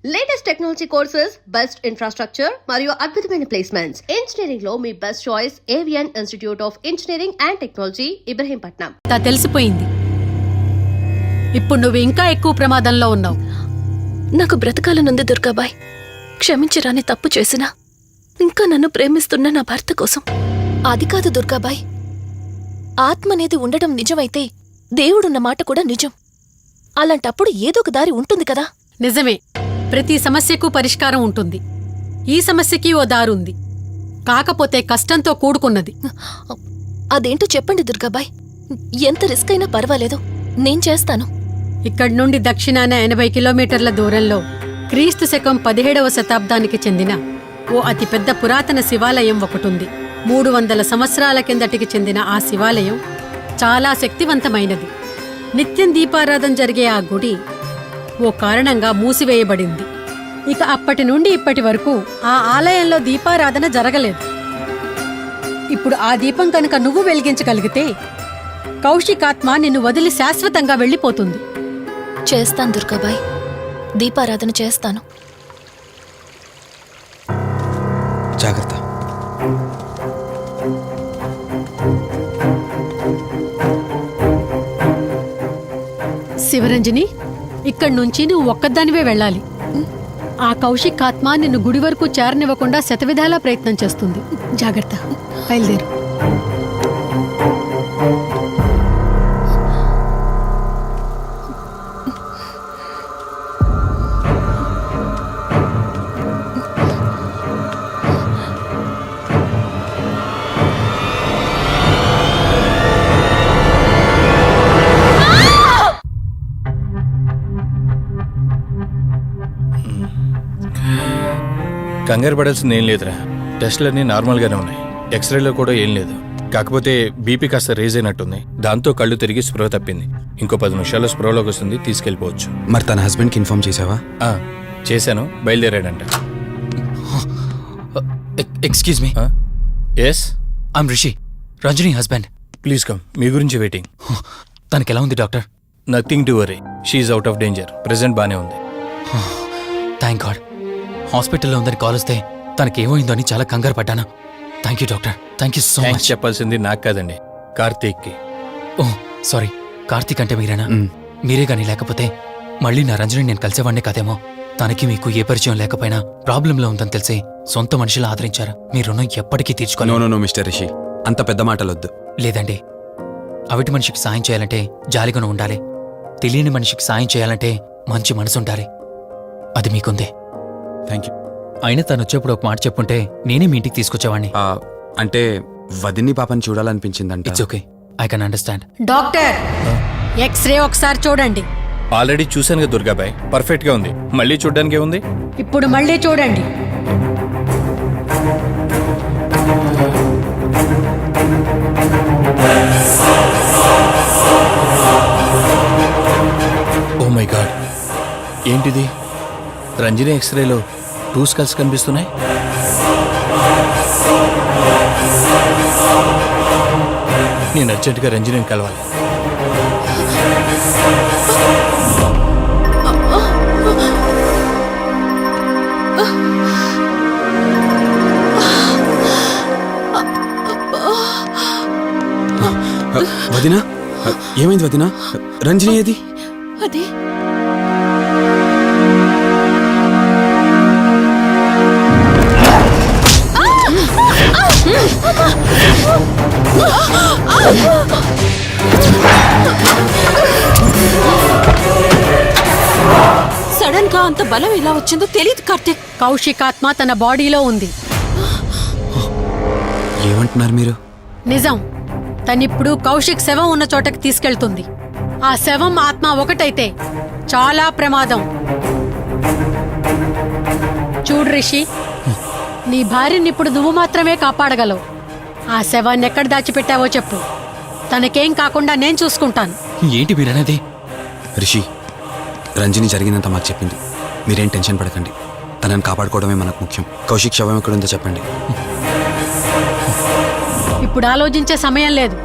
Latest technology courses, best infrastructure మరియు అద్భుతమైన placements. Engineering లో మీ best choice Avian institute of engineering and technology, Ibrahimpatnam. తెలిసిపోయింది. ఇప్పుడు నువ్వు ఇంకా ఎక్కువ ప్రమాదంలో ఉన్నావు. నాకు బ్రతకాలనుంది దుర్గాబాయ్. క్షమించరాని తప్పు చేసినా ఇంకా నన్ను ప్రేమిస్తున్న నా భర్త కోసం. అది కాదు దుర్గాబాయ్, ఆత్మ అనేది ఉండడం నిజమైతే దేవుడున్న మాట కూడా నిజం. అలాంటప్పుడు ఏదో ఒక దారి ఉంటుంది కదా. నిజమే, ప్రతి సమస్యకు పరిష్కారం ఉంటుంది. ఈ సమస్యకి ఓ దారుంది, కాకపోతే కష్టంతో కూడుకున్నది. అదేంటో చెప్పండి దుర్గాబాయ్. ఎంత రిస్క్ అయినా పర్వాలేదు, నేను చేస్తాను. ఇక్కడి నుండి దక్షిణాన 80 కిలోమీటర్ల దూరంలో క్రీస్తు శకం 17వ శతాబ్దానికి చెందిన ఓ అతిపెద్ద పురాతన శివాలయం ఒకటుంది. 300 సంవత్సరాల కిందటికి చెందిన ఆ శివాలయం చాలా శక్తివంతమైనది. నిత్యం దీపారాధన జరిగే ఆ గుడి ఓ కారణంగా మూసివేయబడింది. ఇక అప్పటి నుండి ఇప్పటి వరకు ఆ ఆలయంలో దీపారాధన జరగలేదు. ఇప్పుడు ఆ దీపం కనుక నువ్వు వెలిగించగలిగితే కౌశికాత్మ నిన్ను వదిలి శాశ్వతంగా వెళ్ళిపోతుంది. చేస్తాను దుర్గాబాయ్, దీపారాధన చేస్తాను. జాగ్రత్త. శివరంజని, ఇక్కడి నుంచి నువ్వు ఒక్కదానివే వెళ్ళాలి. ఆ కౌశిక్ ఆత్మ నిన్ను గుడి వరకు చేరనివ్వకుండా శతవిధాలా ప్రయత్నం చేస్తుంది. జాగ్రత్త, బయలుదేరు. కంగారు పడాల్సింది ఏం లేదురా. టెస్టులన్నీ నార్మల్గానే ఉన్నాయి. ఎక్స్రేలో కూడా ఏం లేదు. కాకపోతే బీపీ కాస్త రేజ్ అయినట్టుంది. దాంతో కళ్ళు తిరిగి స్పృహ తప్పింది. ఇంకో 10 నిమిషాల్లో స్పృహలోకి వస్తుంది, తీసుకెళ్ళిపోవచ్చు. మరి తన హస్బెండ్కి ఇన్ఫార్మ్ చేసావా? చేశాను, బయలుదేరాడంట. Excuse me. Yes, I'm Rishi, Ranjani husband. Please come. మీ గురించి వెయిటింగ్. తనకెలా ఉంది doctor? Nothing to worry, she's out of danger. Present బానే ఉంది. Thank God. హాస్పిటల్లో ఉందని కాల్ వస్తే తనకేమైందో అని చాలా కంగారు పడ్డాను. Thank you doctor, thank you so much. చెప్పాల్సింది నాకు కాదండి, కార్తీక్కి. ఓ సారీ, కార్తీక్ అంటే మీరేనా? మీరే గానీ లేకపోతే మళ్ళీ నా రంజని నేను కలిసేవాడినే కాదేమో. తనకి మీకు ఏ పరిచయం లేకపోయినా ప్రాబ్లంలో ఉందని తెలిసి సొంత మనుషులు ఆదరించారు. మీ రుణం ఎప్పటికీ తీర్చుకోను. నో మిస్టర్ రిషి, అంత పెద్ద మాటలొద్దు. లేదండి, అవిటి మనిషికి సాయం చేయాలంటే జాలిగుణం ఉండాలి. తెలియని మనిషికి సాయం చేయాలంటే మంచి మనసు ఉండాలి. అది మీకుందే. Thank you. అయినా తను వచ్చేప్పుడు ఒక మాట చెప్పుంటే నేనే మీ ఇంటికి తీసుకొచ్చేవాడిని. అంటే వదిన్ని పాపని చూడాలనిపించిందంట. It's okay, I can understand. Doctor, x-ray ఒకసారి చూడండి. ఆల్రెడీ చూశాను కదా దుర్గాబాయ్, పర్ఫెక్ట్ గా ఉంది. మళ్ళీ చూడ్డానికి ఏముంది? ఇప్పుడు మళ్ళీ చూడండి. ఓ మై గాడ్, ఏంటిది? రంజని ఎక్స్రేలో 2 స్కల్స్ కనిపిస్తున్నాయి. నేను అర్జెంటుగా రంజనిని కలవాలి. వదినా, ఏమైంది వదినా? రంజని ఏది? అది సడన్ గా అంత బలం ఎలా వచ్చిందో తెలియదు కార్తీక్. కౌశికాత్మ తన బాడీలో ఉంది. ఏమంటున్నారు మీరు? నిజం. తనిప్పుడు కౌశిక్ శవం ఉన్న చోటకి తీసుకెళ్తుంది. ఆ శవం ఆత్మ ఒకటైతే చాలా ప్రమాదం. చూడు రిషి, నీ భార్యని ఇప్పుడు నువ్వు మాత్రమే కాపాడగలవు. ఆ శవాన్ని ఎక్కడ దాచిపెట్టావో చెప్పు. తనకేం కాకుండా నేను చూసుకుంటాను. ఏంటి మీరనేది? రిషి, రంజని జరిగినంత మాకు చెప్పింది. మీరేం టెన్షన్ పడకండి. తనని కాపాడుకోవడమే మనకు ముఖ్యం. కౌశిక్ శవం ఎక్కడుందో చెప్పండి. ఇప్పుడు ఆలోచించే సమయం లేదు.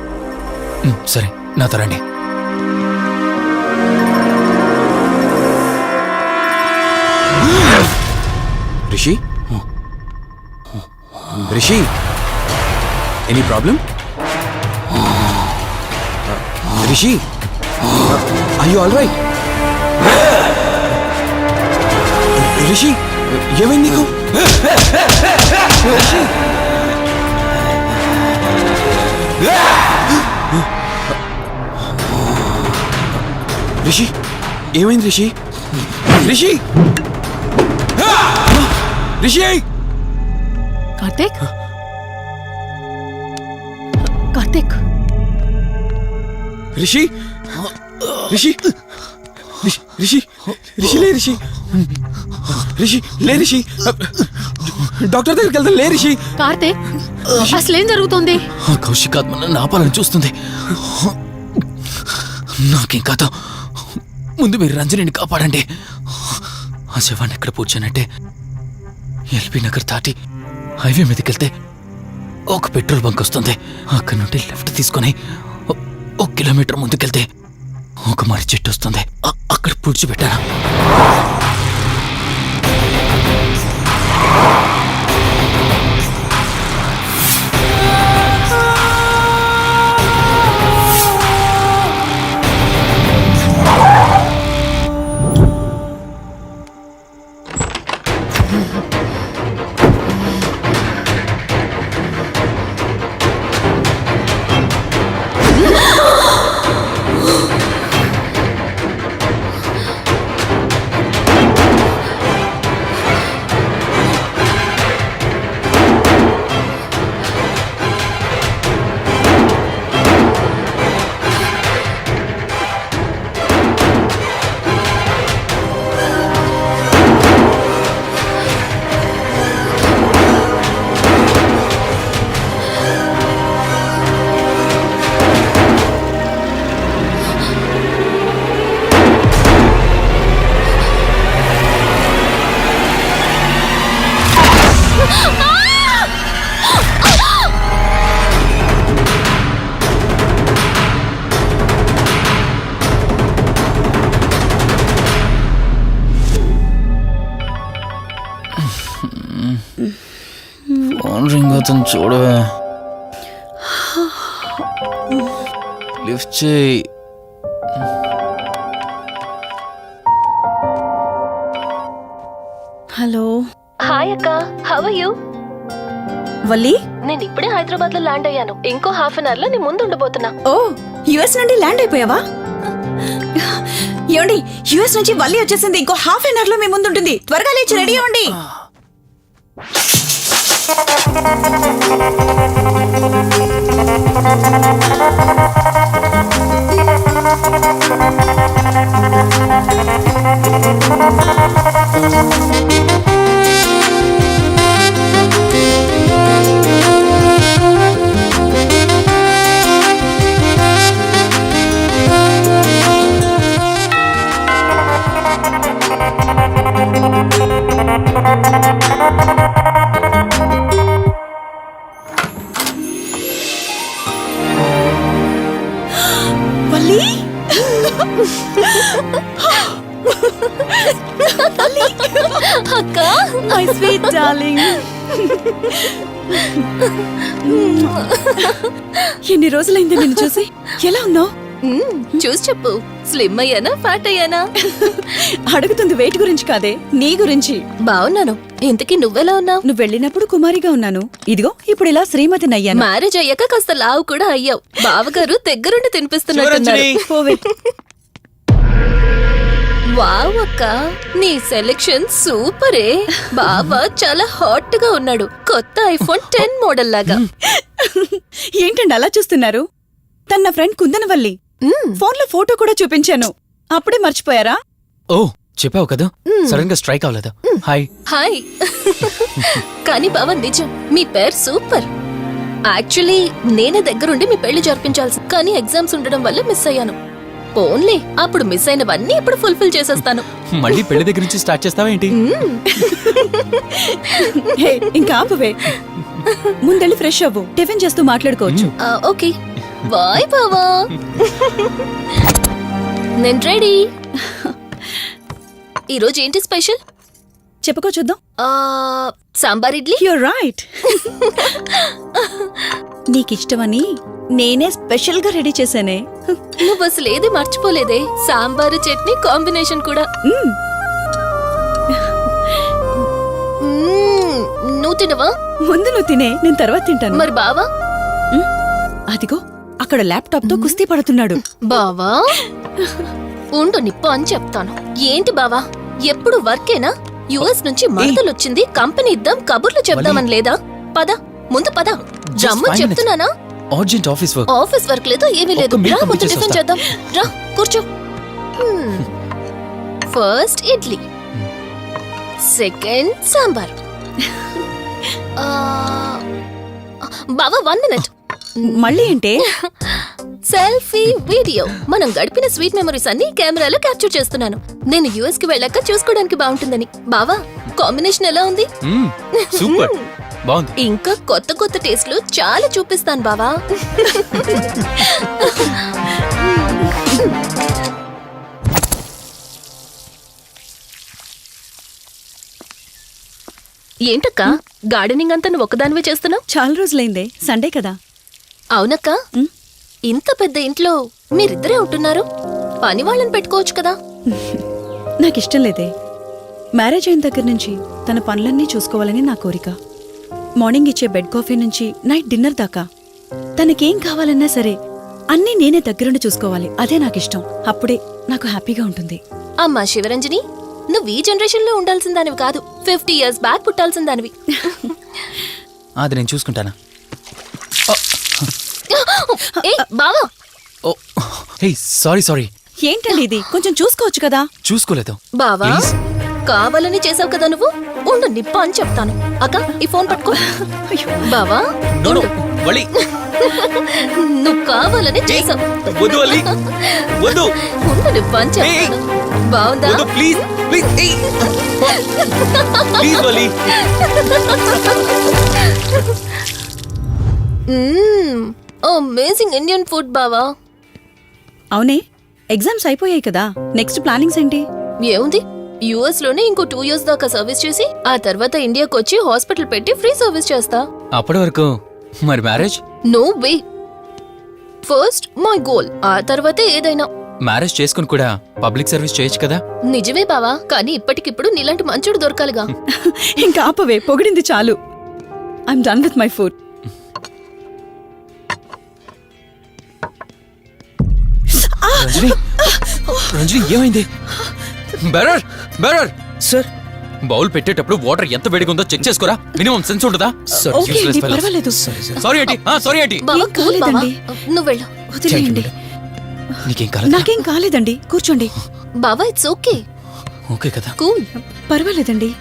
సరే, నాతో రండి. Ah! Rishi Rishi any problem? Rishi are you all right? Rishi ఏమైంది నీకు? రిషి రిషి ఏమైంది రిషి? రిషి రిషి కార్తీక్ కార్తీక్ రిషి రిషి రిషి రిషి లే రిషి రిషి లే రిషి డాక్టర్ దగ్గరికి వెళ్తాం. లే రిషి. కార్తీక్ అసలేం జరుగుతోంది? ఆ కౌశిక్ ఆత్మ నన్ను ఆపాలని చూస్తుంది. నాకేం కాదు, ముందు మీరు రంజనిని కాపాడండి. ఆ శవాన్ని ఎక్కడ పూడ్చానంటే ఎల్బీ నగర్ దాటి హైవే మీదకి వెళ్తే ఒక పెట్రోల్ బంక్ వస్తుంది. అక్కడ నుండి లెఫ్ట్ తీసుకొని 1 కిలోమీటర్ ముందుకెళ్తే ఒక మర్రి చెట్టు వస్తుంది. అక్కడ పూడ్చిపెట్టాను. ఫోన్ రింగ్ అవుతుంది చూడవే. లిఫ్ట్ చేయి. హలో హాయ్ అక్క, హౌ ఆర్ యు? వల్లి. నేను ఇప్పుడే హైదరాబాద్ లో ల్యాండ్ అయ్యాను. ఇంకో హాఫ్ అన్ అవర్ లో నీ ముందు ఉండబోతున్నా. ఓ యుఎస్ నుండి ల్యాండ్ అయిపోయావా? ఏమండి, యుఎస్ నుంచి వల్లి వచ్చేసింది. ఇంకో హాఫ్ అన్ అవర్ లో మీ ముందు ఉంటుంది. త్వరగా లేచి రెడీ అవ్వండి. వల్లి, అక్క, మై స్వీట్ డార్లింగ్. ఎన్ని రోజులైంది నిన్ను చూసి. ఎలా ఉన్నావు? చూసి చెప్పు. స్లిమ్ అయ్యానా, ఫ్యాట్ అయ్యానా? అడుగుతుంది వెయిట్ గురించి కాదే, నీ గురించి. బాగున్నాను. ఇంతకీ నువ్వెలా ఉన్నావు? నువ్వు వెళ్ళినప్పుడు కుమారిగా ఉన్నాను. ఇదిగో ఇప్పుడు ఇలా శ్రీమతిని అయ్యాను. మ్యారేజ్ అయ్యాక కాస్త లావు కూడా అయ్యావు. బావగారు దగ్గరుండి తినిపిస్తున్నట్టున్నారు. పోవే. వావ్ అక్క, నీ సెలెక్షన్ సూపరే. బావ చాలా హాట్ గా ఉన్నాడు. కొత్త ఐఫోన్ 10 మోడల్ లాగా. ఏంటండి అలా చూస్తున్నారు? తన ఫ్రెండ్ కుందనవల్లి. ఫోన్ లో ఫోటో కూడా చూపించాను. అప్పుడే మర్చిపోయారా? ఓ చెప్పావు కదా, సడన్ గా స్ట్రైక్ అవ్వలేదు. హాయ్. హాయ్. కానీ బావ నిజం, మీ పేరు సూపర్. యాక్చువల్లీ నేనే దగ్గరుండి మీ పెళ్లి జరిపించాల్సి, కానీ ఎగ్జామ్స్ ఉండడం వల్ల మిస్ అయ్యాను. పోన్లే, అప్పుడు మిస్ అయినవన్నీ ఇప్పుడు ఫుల్ఫిల్ చేసేస్తాను. మళ్ళీ పెళ్లి దగ్గర నుంచి స్టార్ట్ చేస్తావా ఏంటి? హే, ఇంకా ఆపువే. ముందెళ్ళి ఫ్రెష్ అవ్వు. టిఫిన్ చేస్తూ మాట్లాడుకోవచ్చు. ఓకే బాయ్ బావా. నేను రెడీ. ఈరోజు ఏంటి స్పెషల్? చెప్పుకో చూద్దాం. సాంబార్ ఇడ్లీ. You're right. నీకిష్టమని నేనే స్పెషల్ గా రెడీ చేశానే. నువ్వు అసలు ఏది మర్చిపోలేదే, సాంబారు చట్నీ కాంబినేషన్ కూడా. నువ్వు తినవా? ముందు నువ్వు తినే, నేను తర్వాత తింటాను. మరి బావా? అదిగో అక్కడ ల్యాప్టాప్ తో కుస్తీ పడుతున్నాడు. బావా ఉండు నిప్పు అని చెప్తాను. ఏంటి బావా ఎప్పుడు వర్కేనా? యుఎస్ నుంచి మరదలొచ్చింది, కంపెనీ ఇద్దాం, కబుర్లు చెప్దామని లేదా? పద ముందు పద. రమ్మని చెప్తున్నానా? Urgent office work. Office work లేదు, ఏమీ లేదు. ఒక్క meal రా ముందు పంపించేసి టిఫిన్ వస్తా. చేద్దాం. రా కూర్చో. First idli, second sambar. బావా 1 minute. మళ్ళీ ఏంటే? Selfie video. మనం గడిపిన స్వీట్ మెమరీస్ అన్ని కెమెరాలో క్యాప్చర్ చేస్తున్నాను. నేను యుఎస్ కి వెళ్ళాక చూసుకోవడానికి బాగుంటుందని. బావా కాంబినేషన్ ఎలా ఉంది? సూపర్ బాగుంది. ఇంకా కొత్త కొత్త టేస్ట్లు చాలా చూపిస్తాను బావా. ఏంటక్క గార్డెనింగ్ అంతా నువ్వు ఒకదానివే చేస్తున్నావు? చాలా రోజులైందే, సండే కదా. అవునక్క. ఇంత పెద్ద ఇంట్లో మీరిద్దరే ఉంటున్నారు, పని వాళ్ళని పెట్టుకోవచ్చు కదా. నాకిష్టం లేదే. మ్యారేజ్ అయిన దగ్గర నుంచి తన పనులన్నీ చూసుకోవాలని నా కోరిక. మార్నింగ్ ఇచ్చే బెడ్ కాఫీ నుంచి నైట్ డిన్నర్ దాకా తనకేం కావాలన్నా సరే అన్నీ నేనే దగ్గరుండి చూసుకోవాలి. అదే నాకిష్టం. అప్పుడే నాకు హ్యాపీగా ఉంటుంది. అమ్మా శివరంజని, నువ్వు ఈ జనరేషన్ లో ఉండాల్సిన దానివి కాదు, 50 years బ్యాక్ పుట్టాల్సిన దానివి. అది నేను చూసుకుంటానా? ఏ బావా, ఓ హే సారీ సారీ. ఏంటండి ఇది? కొంచెం చూసుకోవచ్చు కదా. చూసుకోలేదు. బావా Please. కావాలని చేసావు కదా నువ్వు. ఉండు నిప్ప అని చెప్తాను. అక్క ఈ ఫోన్ పట్టుకో. బావా నో నో వలి. నువ్వు కావాలని చేసావు. వద్దు వలి. వద్దు. ఉండు నిప్ప అని చెప్తాను. బావుందా? వద్దు please please. Please Vali. Amazing Indian food బావా. అవునే, ఎగ్జామ్స్ అయిపోయాయి కదా. నెక్స్ట్ ప్లానింగ్స్ ఏంటి? ఏముంది, యుఎస్ లోనే ఇంకో 2 years దాకా సర్వీస్ చేసి ఆ తర్వాత ఇండియాకి వచ్చి హాస్పిటల్ పెట్టి ఫ్రీ సర్వీస్ చేస్తా. అప్పటి వరకు మరి marriage? No way. First my goal, ఆ తర్వాతే ఏదైనా. మ్యారేజ్ చేసుకుని కూడా పబ్లిక్ సర్వీస్ చేయొచ్చు కదా. నిజమే బావా, కానీ ఇప్పటికిప్పుడు నీలాంటి మంచుడు దొరకాలిగా. ఇంకా ఆపవే, పొగిడింది చాలు. I'm done with my food. Ranjani Ranjani ఏమైంది? బెరర్ బెరర్ సార్, బౌల్ పెట్టేటప్పుడు వాటర్ ఎంత వేడిగా ఉందో చెక్ చేసుకోరా. మినిమం సెన్స్ ఉంటుందా? ఓకే అండి, పర్వాలేదు. సారీ ఏంటి? సారీ ఏంటి? బావా ఏం కూల్ బావా, కాలేదండి. నువ్వు వెళ్ళు. వదిలేయండి. నీకేం కాలేదు? నాకేం కాలేదండి, కూర్చోండి. బావా ఇట్స్ ఓకే, ఓకే కదా. కూల్. పర్వాలేదండి.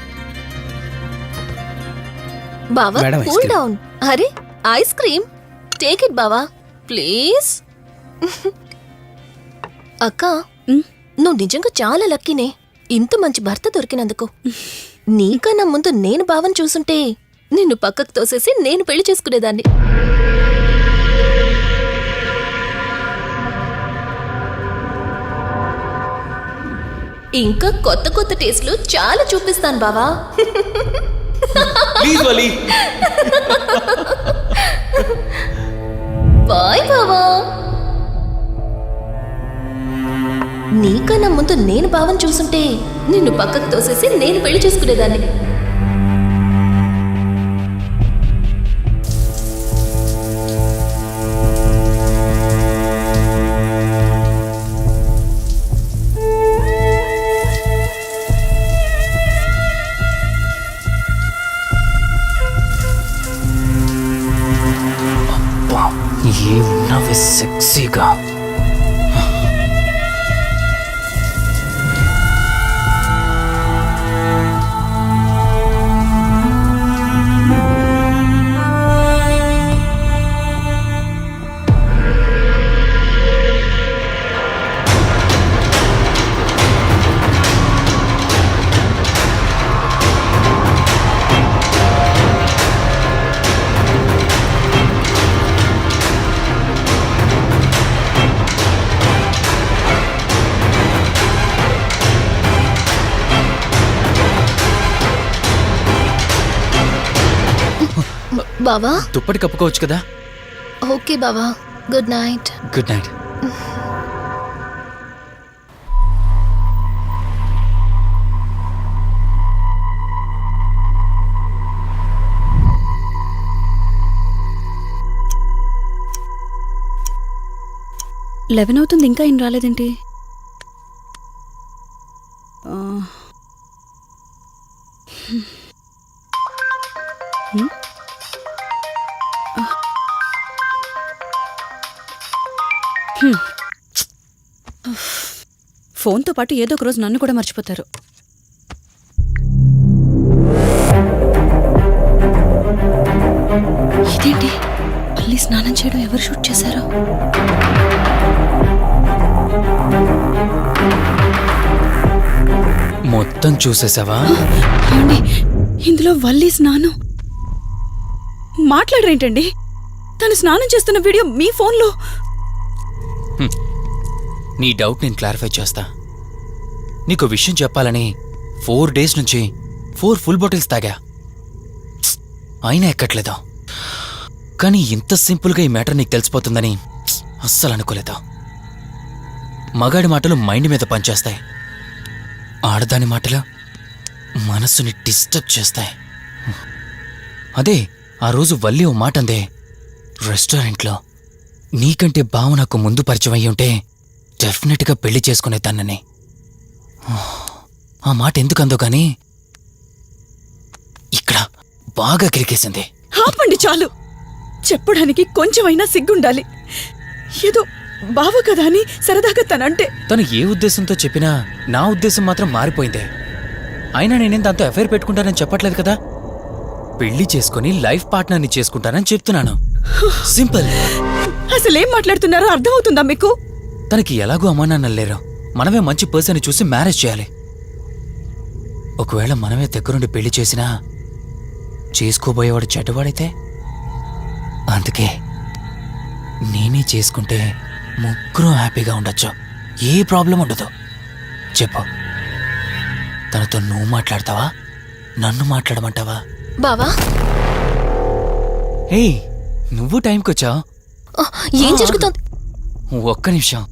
బావా Madam, ice cool cream. Down. అరే ఐస్ క్రీమ్, టేక్ ఇట్ బావా ప్లీజ్. అక్క నువ్వు నిజంగా చాలా లక్కీనే, ఇంత మంచి భర్త దొరికినందుకు. నీకన్నా ముందు నేను బావని చూసుంటే నిన్ను పక్కకు తోసేసి నేను పెళ్లి చేసుకునేదాన్ని. ఇంకా కొత్త కొత్త టేస్ట్లు చాలా చూపిస్తాను బావా. Please Vali. బాయ్ బావా. నీకన్నా ముందు నేను బావని చూసుంటే నిన్ను పక్కకు తోసేసి నేను పెళ్లి చేసుకునేదాన్ని. ఏమున్నావే సెక్సీగా. బావా దుప్పటి కప్పుకోవచ్చు కదా. ఓకే బావా, good night. Good night. Eleven అవుతుంది, ఇంకా ఏం రాలేదేంటి? ఆ. హ్మ్. హ్మ్. ఫోన్తో పాటు ఏదో ఒక రోజు నన్ను కూడా మర్చిపోతారు. ఇదేంటి, మళ్ళీ స్నానం చేయడం ఎవరు షూట్ చేశారో? మొత్తం చూసేసావా? ఏమండి, ఇందులో వల్లి స్నానం మాట్లాడరేంటండి? తను స్నానం చేస్తున్న వీడియో మీ ఫోన్లో. నీ డౌట్ నేను క్లారిఫై చేస్తా. నీకు విషయం చెప్పాలని 4 days నుంచి 4 full బాటిల్స్ తాగా, అయినా ఎక్కట్లేదు. కానీ ఇంత సింపుల్గా ఈ మ్యాటర్ నీకు తెలిసిపోతుందని అస్సలు అనుకోలేదు. మగాడి మాటలు మైండ్ మీద పనిచేస్తాయి, ఆడదాని మాటలు మనస్సుని డిస్టర్బ్ చేస్తాయి. అదే ఆ రోజు వల్లి ఓ మాట అందే రెస్టారెంట్లో, నీకంటే బావ నాకు ముందు పరిచయం అయ్యి ఉంటే డెఫినెట్గా పెళ్లి చేసుకునేదాన్నని. ఆ మాట ఎందుకందో గాని ఇక్కడ బాగా కిరికేసింది. ఆపండి చాలు, చెప్పడానికి కొంచెమైనా సిగ్గుండాలి. ఏదో బావ కదా అని సరదాగా తనంటే. తను ఏ ఉద్దేశంతో చెప్పినా నా ఉద్దేశం మాత్రం మారిపోయిందే. అయినా నేనేం దాంతో అఫైర్ పెట్టుకుంటానని చెప్పట్లేదు కదా, పెళ్లి చేసుకుని లైఫ్ పార్ట్నర్ని చేసుకుంటానని చెప్తున్నాను. సింపుల్. అసలేం మాట్లాడుతున్నారో అర్థమవుతుందా మీకు? తనకి ఎలాగూ అమ్మానాన్నలు లేరు, మనమే మంచి పర్సన్ చూసి మ్యారేజ్ చేయాలి. ఒకవేళ మనమే దగ్గరుండి పెళ్లి చేసినా చేసుకోబోయేవాడు చెడ్డవాడైతే, అందుకే నేనే చేసుకుంటే ముగ్గురు హ్యాపీగా ఉండొచ్చు, ఏ ప్రాబ్లం ఉండదు. చెప్పు, తనతో నువ్వు మాట్లాడతావా, నన్ను మాట్లాడమంటావా? బావా ఏయ్, నువ్వు టైంకొచ్చావు. ఏం జరుగుతోంది? ఒక్క నిమిషం,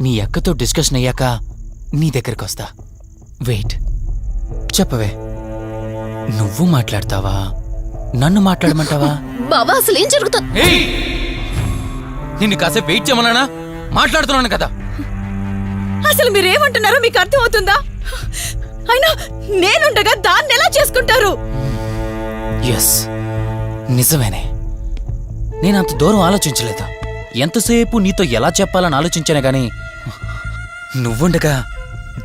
మీ అక్కతో డిస్కషన్ అయ్యాక నీ దగ్గరికి వస్తా. వెయిట్, చెప్పవే, నువ్వు మాట్లాడతావా, నన్ను మాట్లాడమంటావా? బావా అసలు ఏం జరుగుతోంది? నిన్ను కాసేపు వెయిట్ చేయమన్నానా? మాట్లాడుతున్నాను కదా. అసలు మీరేమంటున్నారో మీకు అర్థమవుతుందా? అయినా నేనుండగా దాన్ని ఎలా చేసుకుంటారు? ఎస్, నిజమేనే. నేనంత దూరం ఆలోచించలేదు. ఎంతసేపు నీతో ఎలా చెప్పాలని ఆలోచించానే గాని, నువ్వుండగా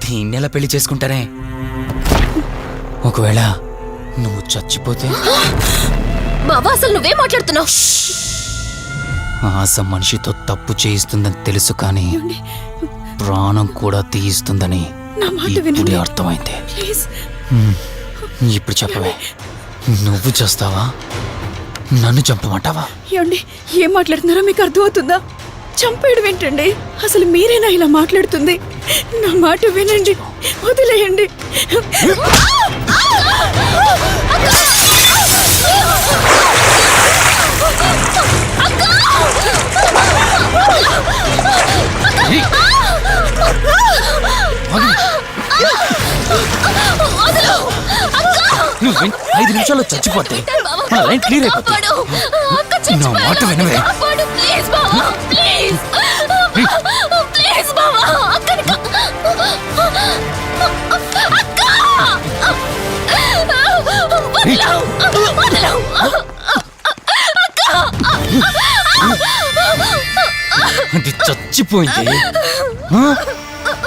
దీన్నెలా పెళ్లి చేసుకుంటానే? ఒకవేళ నువ్వు చచ్చిపోతే? బావా అసలు నువ్వేం మాట్లాడుతున్నావు? ఆశ మనిషితో తప్పు చేయిస్తుందని తెలుసు, కానీ ప్రాణం కూడా తీయిస్తుందని నా మాట ఇప్పుడే వినండి. అర్థమైంది. ప్లీజ్. ఇప్పుడు చెప్పవే, నువ్వు చేస్తావా, నన్ను చంపమంటావా? ఏమండి, ఏం మాట్లాడుతున్నారో మీకు అర్థమవుతుందా? చంపేయడం ఏంటండి? అసలు మీరేనా ఇలా మాట్లాడుతుంది? నా మాట వినండి, వదిలేయండి. నువ్వు 5 నిమిషాల్లో చచ్చిపోతే మన లైన్ క్లియర్ అయిపోతుంది. నా మాట వినవే. అది చచ్చిపోయింది.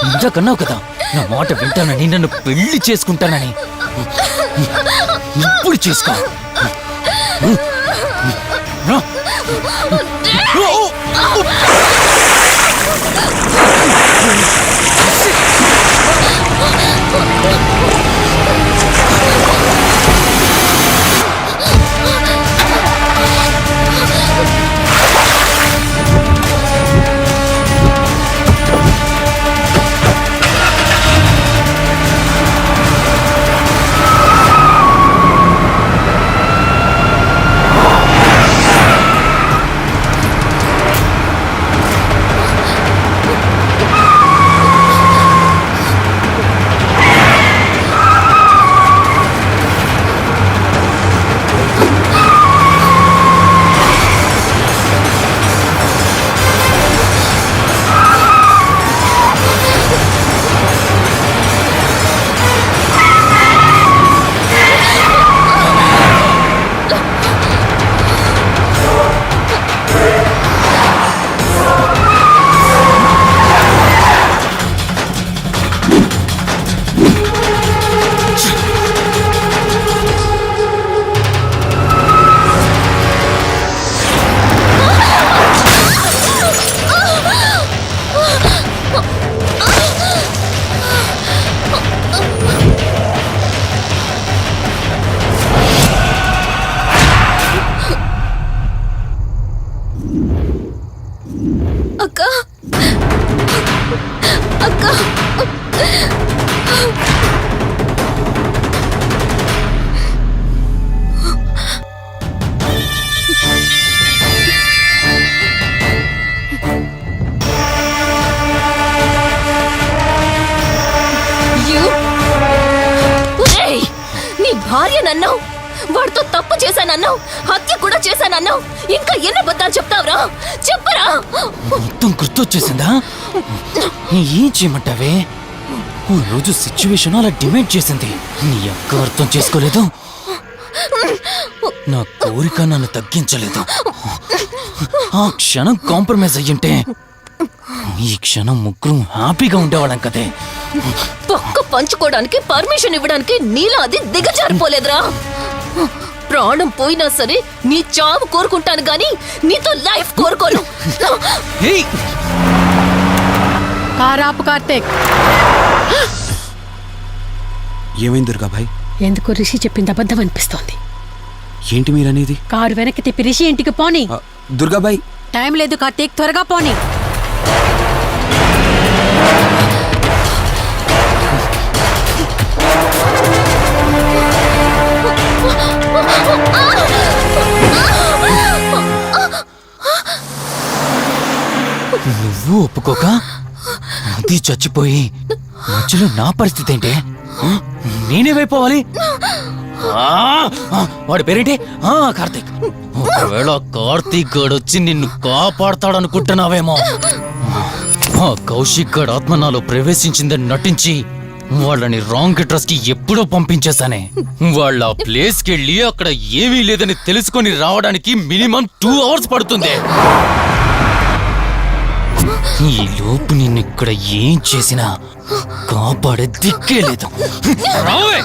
ఇంతకన్నావు కదా నా మాట వింటానని, నన్ను పెళ్లి చేసుకుంటానని. ఇప్పుడు చేసుకో. భార్యనన్నావు, వాడితో తప్పు చేశానన్నావు, హత్య కూడా చేశానన్నావు. ఇంకా ఎన్ని అబద్ధాలు చెప్తావురా? చెప్పరా? మొత్తం గుర్తొచ్చేసిందా? ఏం చేయమంటావే? ఓ రోజు సిచ్యువేషన్ అలా డిమాండ్ చేసింది. నీ అక్క అర్థం చేసుకోలేదు, నా కోరిక నన్ను తగ్గించలేదు. ఆ క్షణం కాంప్రమైజ్ అయ్యుంటే ఈ క్షణం ముగ్గురు హ్యాపీగా ఉండేవాళ్ళం కదే. పక్క పంచుకోవడానికి పర్మిషన్ ఇవ్వడానికి నీలా అది దిగజారిపోలేదురా. ప్రాణం పోయినా సరే నీ చావు కోరుకుంటాను గాని నీతో లైఫ్ కోరుకోను. ఏయ్! కారాపు కార్తీక్. ఏమైంది దుర్గాభాయ్? ఎందుకో రిషి చెప్పింది అబద్ధం అనిపిస్తోంది. ఏంటి మీరనేది? కారు వెనక్కి తిప్పి రిషి ఇంటికి పోని. దుర్గాభాయ్, టైం లేదు కార్తీక్, త్వరగా పోని. నువ్వు ఒప్పుకోక అది చచ్చిపోయి మధ్యలో నా పరిస్థితి ఏంటి? నేనేమైపోవాలి? వాడి పేరేంటి? కార్తీక్. ఒకవేళ కార్తీక్ గడు వచ్చి నిన్ను కాపాడతాడనుకుంటున్నావేమో. కౌశిక్ గడ్ ఆత్మ నాలో ప్రవేశించిందని నటించి వాళ్ళని రాంగ్ అడ్రస్ కి ఎప్పుడో పంపించేశానే. వాళ్ళ ప్లేస్ కి వెళ్ళి అక్కడ ఏమీ లేదని తెలుసుకొని రావడానికి మినిమం 2 hours పడుతుంది. ఈ లోపు నిన్నిక్కడ ఏం చేసినా కాపాడే దిక్కే లేదు. రావే!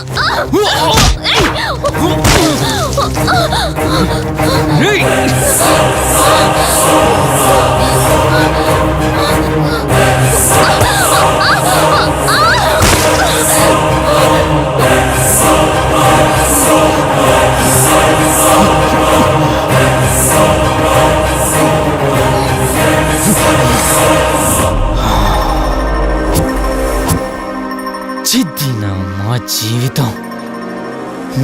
ఏయ్! చిద్దినా మా జీవితం.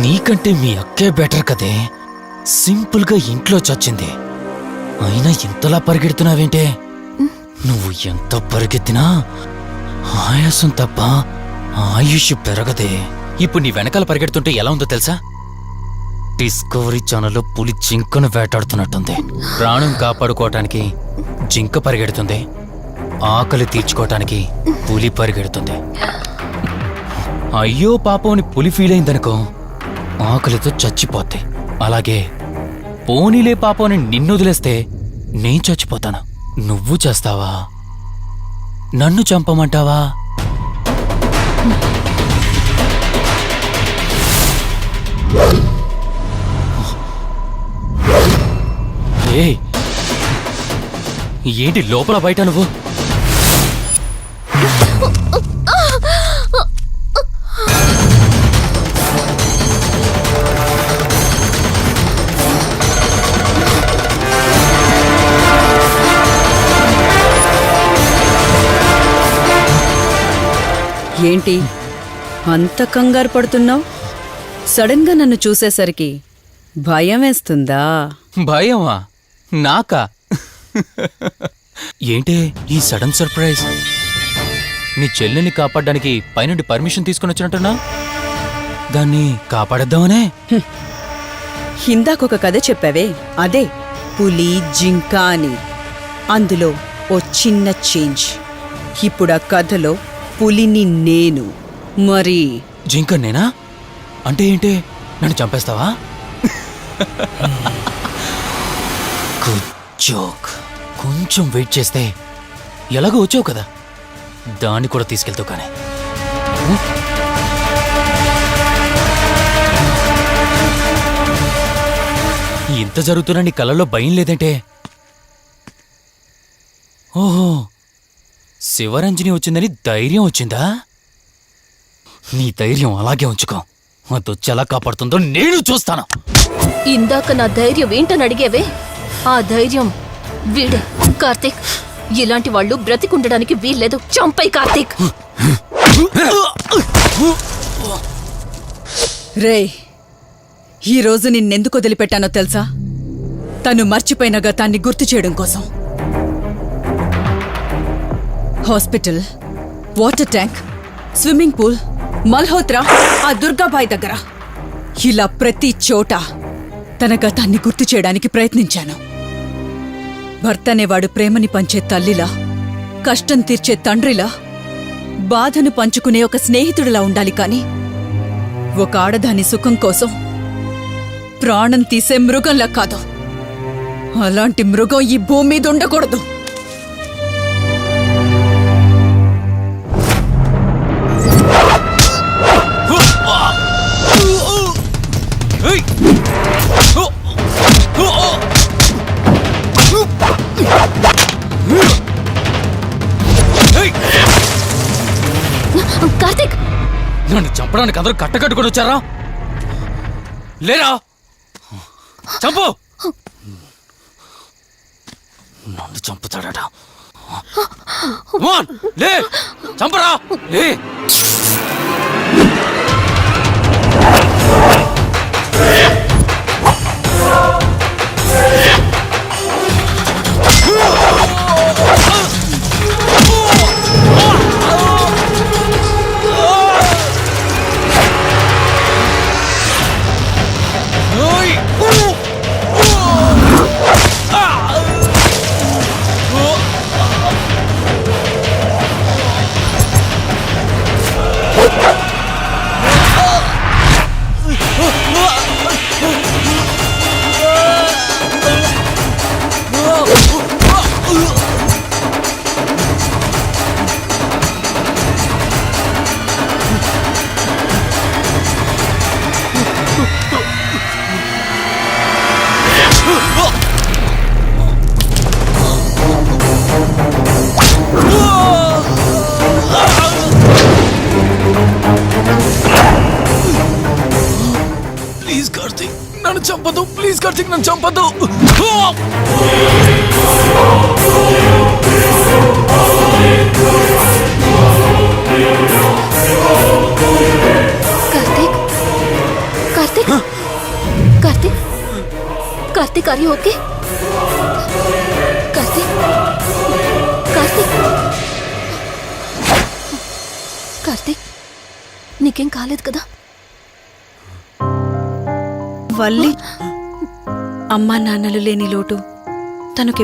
నీకంటే మీ అక్కే బెటర్ కదే. సింపుల్ గా ఇంట్లో చచ్చింది, అయినా ఇంతలా పరిగెడుతున్నావేంటే? నువ్వు ఎంత పరిగెత్తినా ఆయాసం తప్ప ఆయుష్ పెరగదే. ఇప్పుడు నీ వెనకాల పరిగెడుతుంటే ఎలా ఉందో తెలుసా? డిస్కవరీ ఛానల్లో పులి జింకను వేటాడుతున్నట్టుంది. ప్రాణం కాపాడుకోవటానికి జింక పరిగెడుతుంది, ఆకలి తీర్చుకోవటానికి పులి పరిగెడుతుంది. అయ్యో పాపం అని పులి ఫీల్ అయిందనుకో, ఆకలితో చచ్చిపోద్ది. అలాగే పోనీలే పాపం అని నిన్ను వదిలేస్తే నేను చచ్చిపోతాను. నువ్వు చేస్తావా? నన్ను చంపమంటావా? ఏయ్, ఏంటి లోపల బయట నువ్వు? ఏంటి అంత కంగారు పడుతున్నావు? సడన్ గా నన్ను చూసేసరికి భయం వేస్తుందా? భయమా? నాకా? ఏంటే ఈ సడన్ సర్ప్రైజ్? నీ చెల్లెల్ని కాపాడడానికి పైనుండి పర్మిషన్ తీసుకుని వచ్చినట్టున్నా? దాన్ని కాపాడేద్దామనే? ఇందాకొక కథ చెప్పావే, అదే పులి జింక అని. అందులో ఓ చిన్న చేంజ్. ఇప్పుడు ఆ కథలో పులిని నేను. మరి జింక నేనా? అంటే ఏంటి? నన్ను చంపేస్తావా? Good joke. కొంచెం వెయిట్ చేస్తే ఎలాగో వచ్చావు కదా, దాన్ని కూడా తీసుకెళ్తావు. కానీ ఇంత జరుగుతున్నా నీ కళ్ళలో భయం లేదంటే? ఓహో, శివరంజని వచ్చిందని ధైర్యం వచ్చిందా? నీ ధైర్యం అలాగే ఉంచుకో. అదొచ్చి ఎలా కాపాడుతుందో నేను చూస్తాను. ఇందాక నా ధైర్యం ఏంటని అడిగేవే, ఆ ధైర్యం వీడే కార్తీక్. ఇలాంటి వాళ్ళు బ్రతికుండడానికి వీల్లేదు. చంపై కార్తీక్. రే, ఈరోజు నిన్నెందుకు వదిలిపెట్టానో తెలుసా? తను మర్చిపోయిన గతాన్ని గుర్తు చేయడం కోసం. Hospital, water tank, swimming pool, Malhotra, ఆ దుర్గాబాయ్ దగ్గర ఇలా ప్రతి చోట తన గతాన్ని గుర్తు చేయడానికి ప్రయత్నించాను. భర్తనేవాడు ప్రేమని పంచే తల్లిలా, కష్టం తీర్చే తండ్రిలా, బాధను పంచుకునే ఒక స్నేహితుడిలా ఉండాలి కాని ఒక ఆడదాని సుఖం కోసం ప్రాణం తీసే మృగంలా కాదు. అలాంటి మృగం ఈ భూమి మీద ఉండకూడదు. కార్తీక్, నన్ను చంపడానికి అందరూ కట్టకట్టుకొని వచ్చారా? లేరా? చంపు! నన్ను చంపుతాడట. Come on, లే! చంపరా! లే! ప్లీజ్ కార్తీక్, నన్ను చంపదు. ప్లీజ్ కార్తీక్, నన్ను చంపదు. Karthik, Karthik, Karthik, Karthik, are you okay? Karthik, Karthik, Karthik, నీకేం కాలేదు కదా? వల్లి అమ్మా నాన్నలు లేని లోటు తనకి